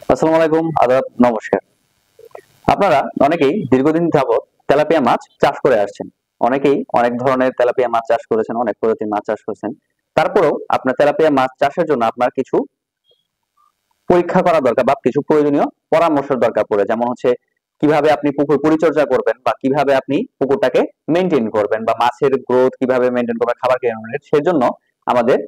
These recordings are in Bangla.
আসসালামু আলাইকুম, আদাব, নমস্কার। আপনারা অনেকেই দীর্ঘদিন যাবৎ তেলাপিয়া মাছ চাষ করে আসছেন। অনেকেই অনেক ধরনের তেলাপিয়া মাছ চাষ করেছেন, অনেক প্রজাতির মাছ চাষ করেছেন। তারপরেও আপনার তেলাপিয়া মাছ চাষের জন্য আপনার কিছু পরীক্ষা করা দরকার বা কিছু প্রয়োজনীয় পরামর্শের দরকার পড়ে। যেমন হচ্ছে কিভাবে আপনি পুকুর পরিচর্যা করবেন বা কিভাবে আপনি পুকুরটাকে মেইনটেইন করবেন বা মাছের গ্রোথ কিভাবে মেইনটেইন করবেন, খাবার কিভাবে সেজন্য আমাদের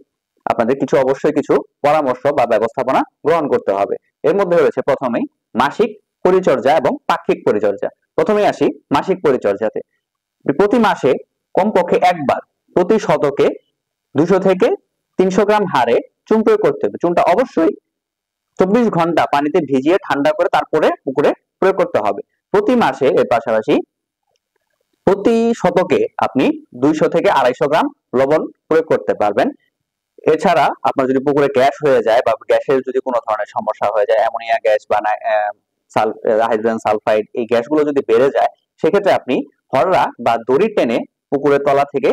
আপনাদের অবশ্যই কিছু পরামর্শ বা ব্যবস্থাপনা গ্রহণ করতে হবে। এর মধ্যে রয়েছে প্রথমেই মাসিক পরিচর্যা এবং পাক্ষিক পরিচর্যা। প্রথমেই আসি মাসিক পরিচর্যাতে। প্রতি মাসে কমপক্ষে একবার প্রতি শতকে 200 থেকে 300 গ্রাম হারে চুন প্রয়োগ করতে হবে। চুনটা অবশ্যই 24 ঘন্টা পানিতে ভিজিয়ে ঠান্ডা করে তারপরে পুকুরে প্রয়োগ করতে হবে প্রতি মাসে। এর পাশাপাশি প্রতি শতকে আপনি 200 থেকে 250 গ্রাম লবণ প্রয়োগ করতে পারবেন। এছাড়া আপনার যদি পুকুরে গ্যাস হয়ে যায় বা গ্যাসের যদি কোনো ধরনের সমস্যা হয়ে যায়, অ্যামোনিয়া গ্যাস বা হাইড্রোজেন সালফাইড, এই গ্যাসগুলো যদি বেড়ে যায়, সেক্ষেত্রে আপনি হররা বা দড়ি টেনে পুকুরের তলা থেকে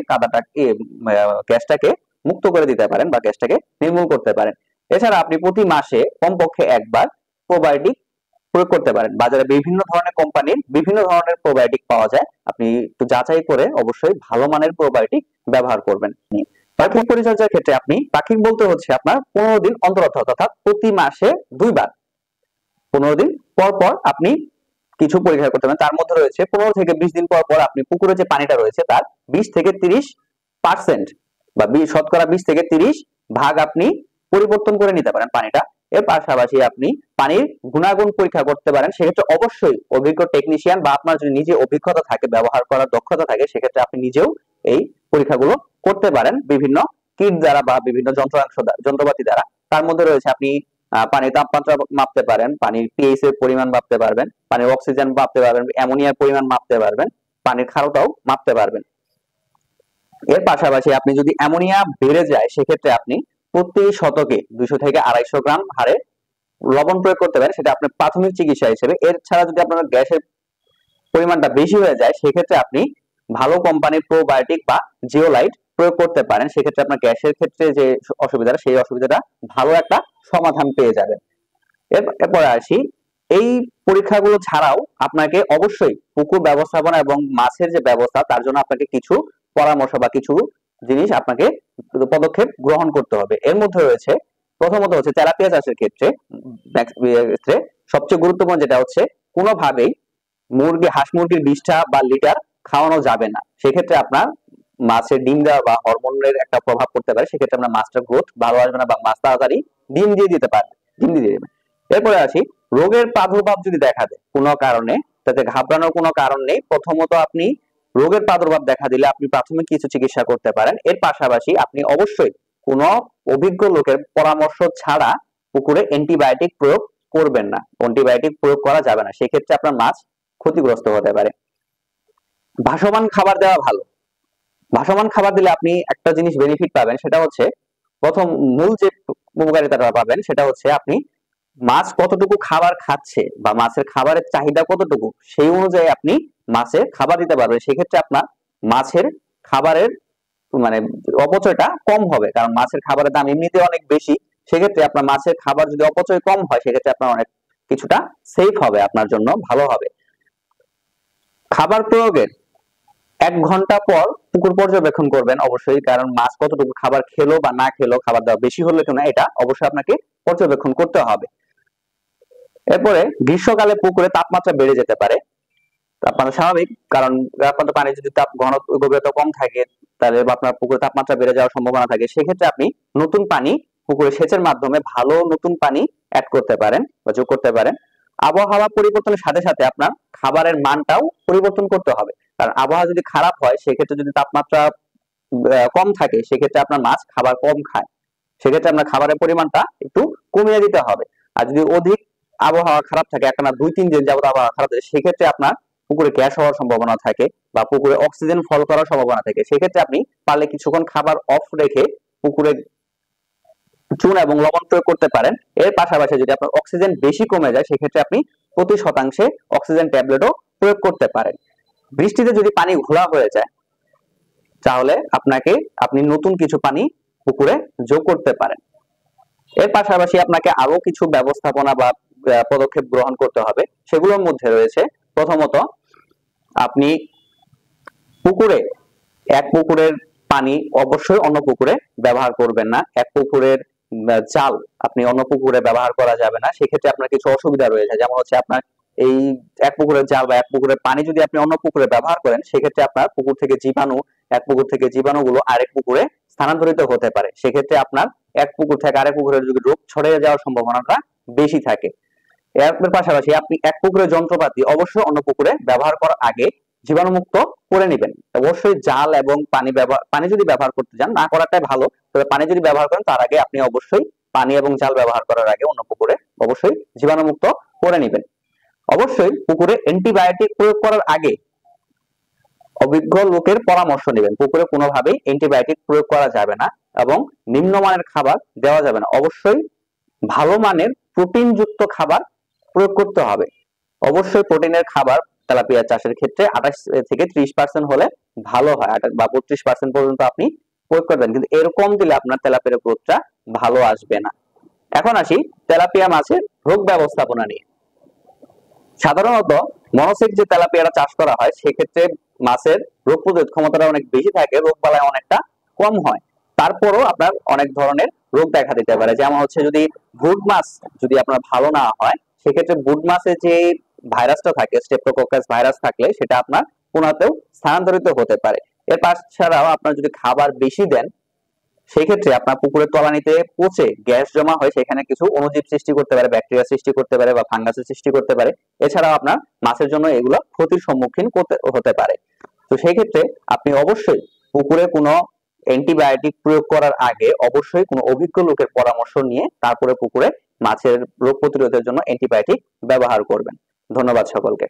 গ্যাসটাকে মুক্ত করে দিতে পারেন বা গ্যাসটাকে নির্মূল করতে পারেন। এছাড়া আপনি প্রতি মাসে কমপক্ষে একবার প্রোবায়োটিক প্রয়োগ করতে পারেন। বাজারে বিভিন্ন ধরনের কোম্পানির বিভিন্ন ধরনের প্রোবায়োটিক পাওয়া যায়, আপনি একটু যাচাই করে অবশ্যই ভালো মানের প্রোবায়োটিক ব্যবহার করবেন। পাখির পরিচর্যার ক্ষেত্রে আপনি পাখির বলতে হচ্ছে আপনার 15 দিন অন্তর অর্থাৎ প্রতি মাসে 2 বার 15 দিন পর পর আপনি কিছু পরীক্ষা করতে পারেন। তার মধ্যে রয়েছে 15 থেকে 20 দিন পর পর আপনি পুকুরে যে পানিটা রয়েছে তার 20 থেকে 30% বা শতকরা 20 থেকে 30 ভাগ আপনি পরিবর্তন করে নিতে পারেন পানিটা। এর পাশাপাশি আপনি পানির গুণাগুণ পরীক্ষা করতে পারেন। সেক্ষেত্রে অবশ্যই অভিজ্ঞ টেকনিশিয়ান বা আপনার যদি নিজে অভিজ্ঞতা থাকে, ব্যবহার করার দক্ষতা থাকে, সেক্ষেত্রে আপনি নিজেও এই পরীক্ষাগুলো করতে পারেন বিভিন্ন কিট দ্বারা বা বিভিন্ন যন্ত্রপাতি দ্বারা। তার মধ্যে রয়েছে আপনি পানির তাপমাত্রা মাপতে পারেন, পানির পিএইচ এর পরিমাণ মাপতে পারবেন, পানির অক্সিজেন মাপতে পারবেন, অ্যামোনিয়ার পরিমাণ মাপতে পারবেন, পানির ক্ষারটাও মাপতে পারবেন। এর পাশাপাশি আপনি যদি অ্যামোনিয়া বেড়ে যায়, সেক্ষেত্রে আপনি প্রতি শতকে 200 থেকে 250 গ্রাম হারে লবণ প্রয়োগ করতে পারেন, সেটা আপনার প্রাথমিক চিকিৎসা হিসেবে। এছাড়া যদি আপনার গ্যাসের পরিমাণটা বেশি হয়ে যায়, সেক্ষেত্রে আপনি ভালো কোম্পানির প্রোবায়োটিক বা জিওলাইট প্রয়োগ করতে পারেন। সেক্ষেত্রে আপনার গ্যাসের ক্ষেত্রে যে অসুবিধাটা, সেই অসুবিধাটা ভালো একটা সমাধান পেয়ে যাবেন। এরপরে আসি, এই পরীক্ষাগুলো ছাড়াও আপনাকে অবশ্যই পুকুর ব্যবস্থাপনা এবং মাছের যে ব্যবস্থা, তার জন্য আপনাকে কিছু পরামর্শ বা কিছু জিনিস আপনাকে পদক্ষেপ গ্রহণ করতে হবে। এর মধ্যে রয়েছে প্রথমত হচ্ছে তেলাপিয়া চাষের ক্ষেত্রে সবচেয়ে গুরুত্বপূর্ণ যেটা হচ্ছে কোনোভাবেই হাঁস মুরগির বিষ্ঠা বা লিটার খাওয়ানো যাবে না। সেক্ষেত্রে আপনার মাছের ডিম দেওয়া বা হরমোনের একটা প্রভাব পড়তে পারে। সেক্ষেত্রে আপনার মাছটার গ্রোথ ভালো আসবে না বা মাছ তাড়াতাড়ি ডিম দিয়ে দিতে পারে, ডিম দিয়ে দেবে। এরপরে আসি, রোগের প্রাদুর্ভাব যদি দেখা দেয় কোনো কারণে, তাতে ঘাবড়ানোর কোনো কারণ নেই। প্রথমত আপনি রোগের প্রাদুর্ভাব দেখা দিলে আপনি প্রাথমিক কিছু চিকিৎসা করতে পারেন। এর পাশাপাশি আপনি অবশ্যই কোনো অভিজ্ঞ লোকের পরামর্শ ছাড়া পুকুরে অ্যান্টিবায়োটিক প্রয়োগ করবেন না। অ্যান্টিবায়োটিক প্রয়োগ করা যাবে না, সেক্ষেত্রে আপনার মাছ ক্ষতিগ্রস্ত হতে পারে। ভাসমান খাবার দেওয়া ভালো। ভাসমান খাবার দিলে আপনি একটা জিনিস বেনিফিট পাবেন, সেটা হচ্ছে প্রথম মূল যে উপকারিতাটা পাবেন সেটা হচ্ছে আপনি মাছ কতটুকু খাবার খাচ্ছে বা মাছের খাবারের চাহিদা কতটুকু, সেই অনুযায়ী আপনি মাছের খাবার দিতে পারবেন। সেক্ষেত্রে আপনার মাছের খাবারের মানে অপচয়টা কম হবে, কারণ মাছের খাবারের দাম এমনিতে অনেক বেশি। সেক্ষেত্রে আপনার মাছের খাবার যদি অপচয় কম হয়, সেক্ষেত্রে আপনার অনেক কিছুটা সেফ হবে, আপনার জন্য ভালো হবে। খাবার প্রয়োগের 1 ঘন্টা পর পুকুর পর্যবেক্ষণ করবেন অবশ্যই, কারণ মাছ কতটুকু খাবার খেলো বা না খেলো, খাবার দেওয়া বেশি হলে কিনা এটা অবশ্যই আপনাকে পর্যবেক্ষণ করতে হবে। এরপরে গ্রীষ্মকালে পুকুরে তাপমাত্রা বেড়ে যেতে পারে, তাপমাত্রা স্বাভাবিক, কারণ আপনার পানি যদি গভীরতা কম থাকে, তাহলে আপনার পুকুরে তাপমাত্রা বেড়ে যাওয়ার সম্ভাবনা থাকে। সেক্ষেত্রে আপনি নতুন পানি পুকুরে সেচের মাধ্যমে ভালো নতুন পানি অ্যাড করতে পারেন বা যোগ করতে পারেন। আবহাওয়া পরিবর্তনের সাথে সাথে আপনার খাবারের মানটাও পরিবর্তন করতে হবে, কারণ আবহাওয়া যদি খারাপ হয়, সেক্ষেত্রে যদি তাপমাত্রা কম থাকে, সেক্ষেত্রে আপনার মাছ খাবার কম খায়। সেক্ষেত্রে আপনার খাবারের পরিমাণটা একটু কমিয়ে দিতে হবে। আর যদি অধিক আবহাওয়া খারাপ থাকে, একটা 2-3 দিন যাবত আবহাওয়া খারাপ থাকে, সেক্ষেত্রে আপনার পুকুরে গ্যাস হওয়ার সম্ভাবনা থাকে বা পুকুরে অক্সিজেন ফল করার সম্ভাবনা থাকে। সেক্ষেত্রে আপনি পারলে কিছুক্ষণ খাবার অফ রেখে পুকুরে চুন এবং লবণ প্রয়োগ করতে পারেন। এর পাশাপাশি যদি আপনার অক্সিজেন বেশি কমে যায়, সেক্ষেত্রে আপনি প্রতি শতাংশে অক্সিজেন ট্যাবলেটও প্রয়োগ করতে পারেন। বৃষ্টিতে যদি পানি ঘোলা হয়ে যায়, তাহলে আপনি নতুন কিছু পানি পুকুরে যোগ করতে পারেন। এর পাশাপাশি আপনাকে আরো কিছু ব্যবস্থাপনা বা পদক্ষেপ গ্রহণ করতে হবে। সেগুলোর মধ্যে রয়েছে প্রথমত, আপনি এক পুকুরের পানি অবশ্যই অন্য পুকুরে ব্যবহার করবেন না। এক পুকুরের জাল আপনি অন্য পুকুরে ব্যবহার করা যাবে না, সেক্ষেত্রে আপনার কিছু অসুবিধা রয়েছে। যেমন হচ্ছে আপনার এই এক পুকুরের জাল বা এক পুকুরের পানি যদি আপনি অন্য পুকুরে ব্যবহার করেন, সেক্ষেত্রে আপনার এক পুকুর থেকে জীবাণুগুলো আরেক পুকুরে স্থানান্তরিত হতে পারে। সেক্ষেত্রে আপনার এক পুকুর থেকে আরেক পুকুরের যদি রোগ ছড়িয়ে যাওয়ার সম্ভাবনাটা বেশি থাকে। এর পাশাপাশি আপনি এক পুকুরের যন্ত্রপাতি অবশ্যই অন্য পুকুরে ব্যবহার করার আগে জীবাণুমুক্ত করে নেবেন। অবশ্যই জাল এবং পানি যদি ব্যবহার করতে যান, না করাটাই ভালো, তবে পানি যদি ব্যবহার করেন তার আগে আপনি অবশ্যই পানি এবং জাল ব্যবহার করার আগে অন্য পুকুরে অবশ্যই জীবাণুমুক্ত করে নেবেন। অবশ্যই পুকুরে অ্যান্টিবায়োটিক প্রয়োগ করার আগে অভিজ্ঞ লোকের পরামর্শ নেবেন। পুকুরে কোনোভাবেই অ্যান্টিবায়োটিক প্রয়োগ করা যাবে না এবং নিম্নমানের খাবার দেওয়া যাবে না। অবশ্যই ভালো মানের প্রোটিনযুক্ত খাবার প্রয়োগ করতে হবে। অবশ্যই প্রোটিনের খাবার তেলাপিয়া চাষের ক্ষেত্রে 28 থেকে 30% হলে ভালো হয়, বা 32% পর্যন্ত আপনি প্রয়োগ করবেন, কিন্তু এরকম দিলে আপনার তেলাপিয়ার গ্রোথটা ভালো আসবে না। এখন আসি তেলাপিয়া মাছের রোগ ব্যবস্থাপনা নিয়ে। সাধারণত মনোসেক যে তেলাপিয়াটা চাষ করা হয়, সেক্ষেত্রে মাছের রোগ প্রতিরোধ ক্ষমতাটা অনেক বেশি থাকে, রোগ বালাই অনেকটা কম হয়। তারপরও আপনার অনেক ধরনের রোগ দেখা দিতে পারে। যেমন হচ্ছে যদি ব্রুড মাছ যদি আপনার ভালো না হয়, সেক্ষেত্রে ব্রুড মাছে যে ভাইরাসটা থাকে, স্ট্রেপ্টোকক্কাস ভাইরাস থাকলে সেটা আপনার পোনাতেও স্থানান্তরিত হতে পারে। এর ছাড়াও আপনার যদি খাবার বেশি দেন, সেক্ষেত্রে আপনার পুকুরের তলানিতে পচে গ্যাস জমা হয়, সেখানে কিছু অণুজীব সৃষ্টি করতে পারে, ব্যাকটেরিয়া সৃষ্টি করতে পারে বা ফাঙ্গাসের সৃষ্টি করতে পারে। এছাড়াও আপনার মাছের জন্য এগুলো ক্ষতির সম্মুখীন হতে পারে। তো সেই ক্ষেত্রে আপনি অবশ্যই পুকুরে কোনো অ্যান্টিবায়োটিক প্রয়োগ করার আগে অবশ্যই কোনো অভিজ্ঞ লোকের পরামর্শ নিয়ে তারপরে পুকুরে মাছের রোগ প্রতিরোধের জন্য অ্যান্টিবায়োটিক ব্যবহার করবেন। ধন্যবাদ সকলকে।